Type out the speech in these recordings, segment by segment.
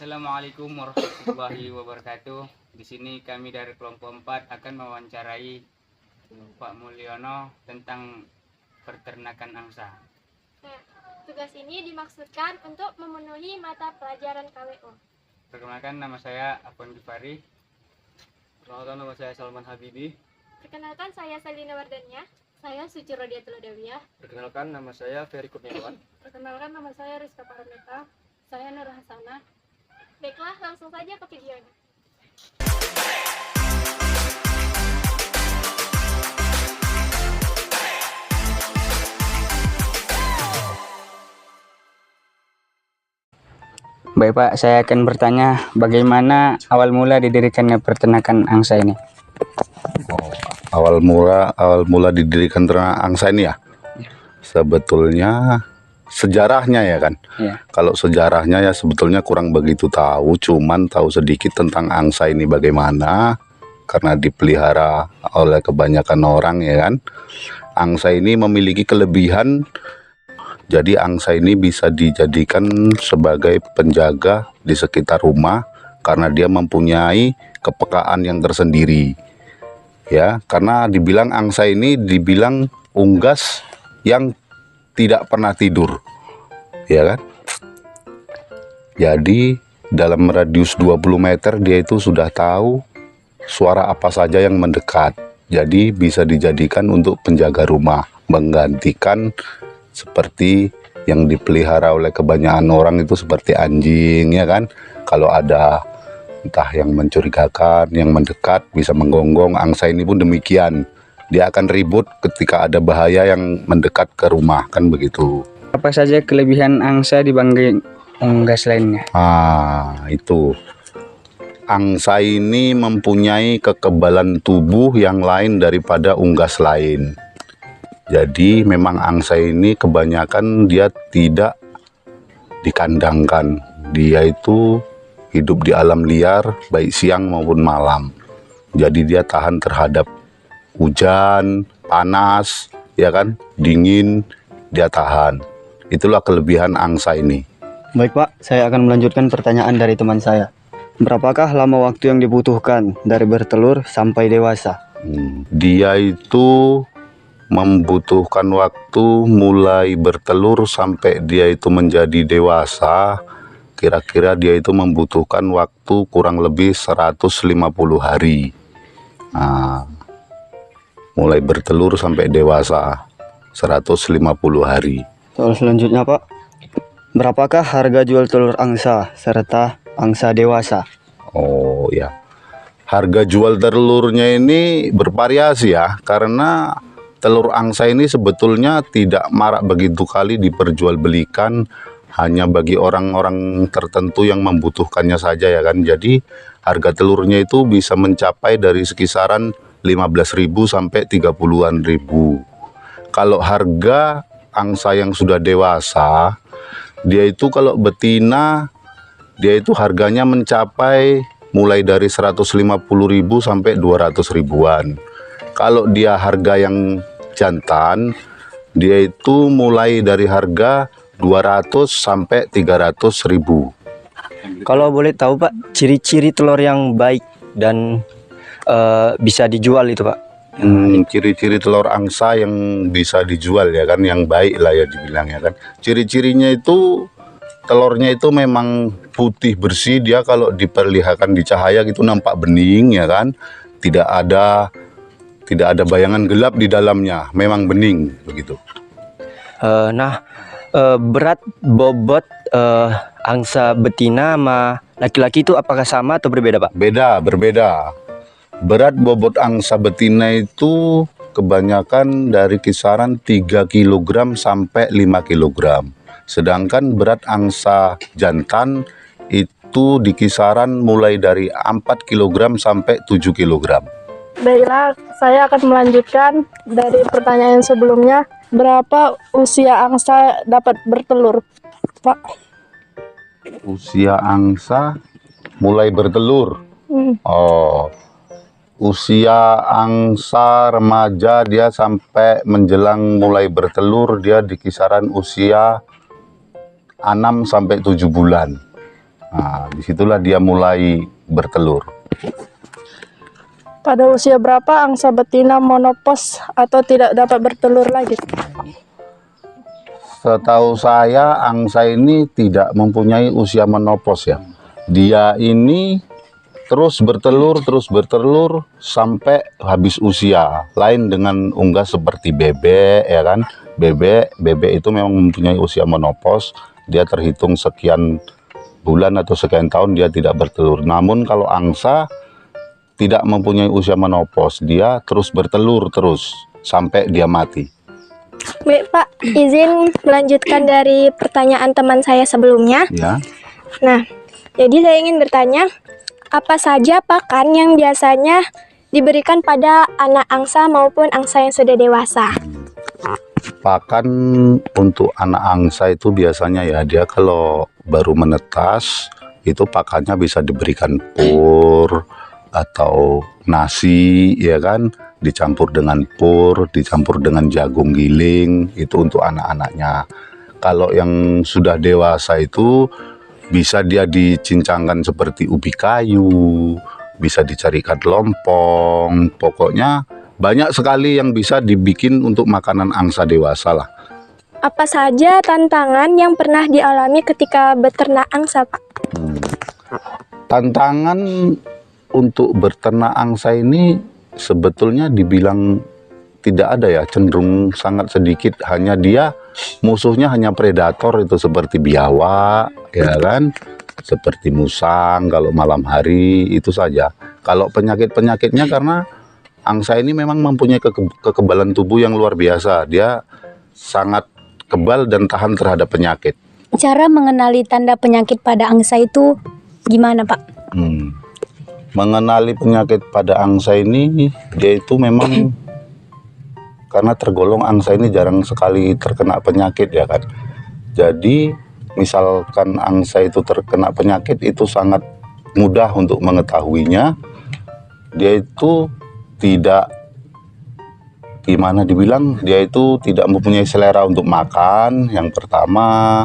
Assalamualaikum warahmatullahi wabarakatuh. Di sini kami dari kelompok 4 akan mewawancarai Pak Mulyono tentang peternakan angsa. Nah, tugas ini dimaksudkan untuk memenuhi mata pelajaran KWO. Perkenalkan, nama saya Afwan Gifari. Perkenalkan, nama saya Salman Habibi. Perkenalkan, saya Salina Wardania. Saya Suci Rodiatul Adawiyah. Perkenalkan, nama saya Ferry Kurniawan. Perkenalkan, nama saya Rizka Paramita. Saya Nur Hasanah. Baiklah, langsung saja ke videonya. Baik Pak, saya akan bertanya bagaimana awal mula didirikannya peternakan angsa ini? Awal mula didirikan ternak angsa ini ya. Sebetulnya sejarahnya ya kan. Ya. Kalau sejarahnya ya sebetulnya kurang begitu tahu, cuman tahu sedikit tentang angsa ini bagaimana karena dipelihara oleh kebanyakan orang ya kan. Angsa ini memiliki kelebihan, jadi angsa ini bisa dijadikan sebagai penjaga di sekitar rumah karena dia mempunyai kepekaan yang tersendiri. Ya, karena dibilang angsa ini dibilang unggas yang tidak pernah tidur, ya kan? Jadi dalam radius 20 meter dia itu sudah tahu suara apa saja yang mendekat. Jadi bisa dijadikan untuk penjaga rumah, menggantikan seperti yang dipelihara oleh kebanyakan orang itu seperti anjing, ya kan? Kalau ada entah yang mencurigakan, yang mendekat bisa menggonggong, angsa ini pun demikian. Dia akan ribut ketika ada bahaya yang mendekat ke rumah, kan begitu. Apa saja kelebihan angsa dibanding unggas lainnya? Itu. Angsa ini mempunyai kekebalan tubuh yang lain daripada unggas lain. Jadi memang angsa ini kebanyakan dia tidak dikandangkan. Dia itu hidup di alam liar baik siang maupun malam. Jadi dia tahan terhadap hujan, panas, ya kan, dingin, dia tahan. Itulah kelebihan angsa ini. Baik Pak, saya akan melanjutkan pertanyaan dari teman saya. Berapakah lama waktu yang dibutuhkan dari bertelur sampai dewasa? Dia itu membutuhkan waktu mulai bertelur sampai dia itu menjadi dewasa. Kira-kira dia itu membutuhkan waktu kurang lebih 150 hari. Mulai bertelur sampai dewasa 150 hari. Soal selanjutnya Pak, berapakah harga jual telur angsa serta angsa dewasa? Oh ya, harga jual telurnya ini bervariasi ya, karena telur angsa ini sebetulnya tidak marak begitu kali diperjualbelikan, hanya bagi orang-orang tertentu yang membutuhkannya saja ya kan. Jadi harga telurnya itu bisa mencapai dari sekisaran 15.000 sampai 30-an ribu. Kalau harga angsa yang sudah dewasa, dia itu kalau betina dia itu harganya mencapai mulai dari 150.000 sampai 200 ribuan. Kalau dia harga yang jantan, dia itu mulai dari harga 200 sampai 300 ribu. Kalau boleh tahu Pak, ciri-ciri telur yang baik dan bisa dijual itu Pak? Ciri-ciri telur angsa yang bisa dijual ya kan, yang baik lah ya dibilang ya kan. Ciri-cirinya itu telurnya itu memang putih bersih, dia kalau diperlihatkan di cahaya gitu nampak bening ya kan. Tidak ada bayangan gelap di dalamnya, memang bening begitu. Berat bobot angsa betina sama laki-laki itu apakah sama atau berbeda Pak? Berbeda. Berat bobot angsa betina itu kebanyakan dari kisaran 3 kg sampai 5 kg. Sedangkan berat angsa jantan itu di kisaran mulai dari 4 kg sampai 7 kg. Baiklah, saya akan melanjutkan dari pertanyaan sebelumnya. Berapa usia angsa dapat bertelur, Pak? Usia angsa mulai bertelur. Usia angsa remaja dia sampai menjelang mulai bertelur dia di kisaran usia 6 sampai 7 bulan. Nah, disitulah dia mulai bertelur. Pada usia berapa angsa betina monopos atau tidak dapat bertelur lagi? Setahu saya angsa ini tidak mempunyai usia menopause ya. Dia ini terus bertelur sampai habis usia. Lain dengan unggas seperti bebek ya kan. Bebek itu memang mempunyai usia menopause. Dia terhitung sekian bulan atau sekian tahun dia tidak bertelur. Namun kalau angsa tidak mempunyai usia menopause, dia terus bertelur sampai dia mati. Baik Pak, izin melanjutkan dari pertanyaan teman saya sebelumnya. Ya. Nah, jadi saya ingin bertanya, apa saja pakan yang biasanya diberikan pada anak angsa maupun angsa yang sudah dewasa? Pakan untuk anak angsa itu biasanya ya, dia kalau baru menetas itu pakannya bisa diberikan pur atau nasi ya kan, dicampur dengan pur, dicampur dengan jagung giling, itu untuk anak-anaknya. Kalau yang sudah dewasa itu bisa dia dicincangkan seperti ubi kayu, bisa dicarikan lompong, pokoknya banyak sekali yang bisa dibikin untuk makanan angsa dewasa lah. Apa saja tantangan yang pernah dialami ketika beternak angsa, Pak? Tantangan untuk beternak angsa ini sebetulnya dibilang tidak ada ya, cenderung sangat sedikit. Hanya dia musuhnya hanya predator itu seperti biawak ya kan, seperti musang kalau malam hari, itu saja. Kalau penyakitnya karena angsa ini memang mempunyai kekebalan tubuh yang luar biasa. Dia sangat kebal dan tahan terhadap penyakit. Cara mengenali tanda penyakit pada angsa itu gimana, Pak? Mengenali penyakit pada angsa ini, dia itu memang karena tergolong angsa ini jarang sekali terkena penyakit ya kan. Jadi misalkan angsa itu terkena penyakit itu sangat mudah untuk mengetahuinya. Dia itu tidak, gimana dibilang, dia itu tidak mempunyai selera untuk makan. Yang pertama,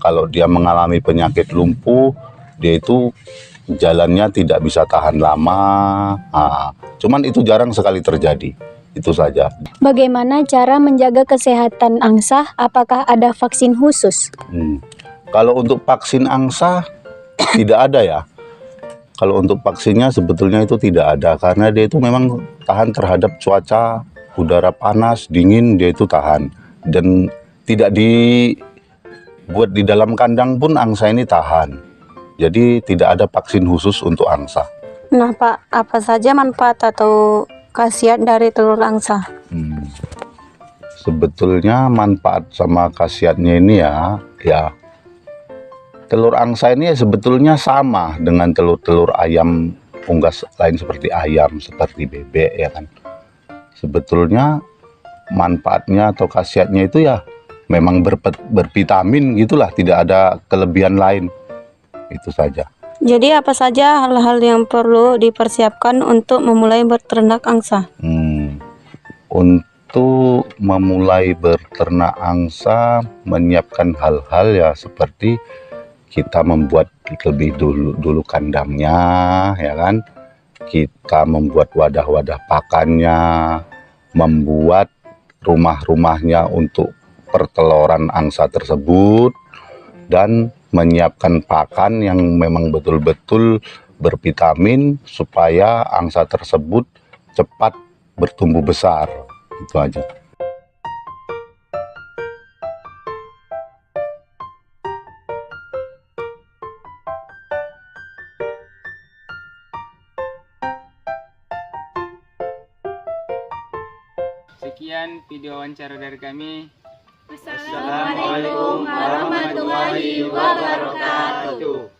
kalau dia mengalami penyakit lumpuh, dia itu jalannya tidak bisa tahan lama. Cuman itu jarang sekali terjadi. Itu saja. Bagaimana cara menjaga kesehatan angsa? Apakah ada vaksin khusus? Kalau untuk vaksin angsa tidak ada ya. Kalau untuk vaksinnya sebetulnya itu tidak ada, karena dia itu memang tahan terhadap cuaca, udara panas, dingin, dia itu tahan. Dan tidak dibuat di dalam kandang pun angsa ini tahan. Jadi tidak ada vaksin khusus untuk angsa. Nah Pak, apa saja manfaat atau khasiat dari telur angsa? Sebetulnya manfaat sama khasiatnya ini ya telur angsa ini sebetulnya sama dengan telur-telur ayam unggas lain seperti ayam, seperti bebek ya kan. Sebetulnya manfaatnya atau khasiatnya itu ya memang bervitamin gitulah, tidak ada kelebihan lain. Itu saja. Jadi apa saja hal-hal yang perlu dipersiapkan untuk memulai beternak angsa? Untuk memulai beternak angsa, menyiapkan hal-hal ya seperti kita membuat lebih dulu kandangnya ya kan. Kita membuat wadah-wadah pakannya, membuat rumah-rumahnya untuk perteloran angsa tersebut, dan menyiapkan pakan yang memang betul-betul bervitamin supaya angsa tersebut cepat bertumbuh besar. Itu aja. Sekian video wawancara dari kami. Assalamualaikum warahmatullahi wabarakatuh.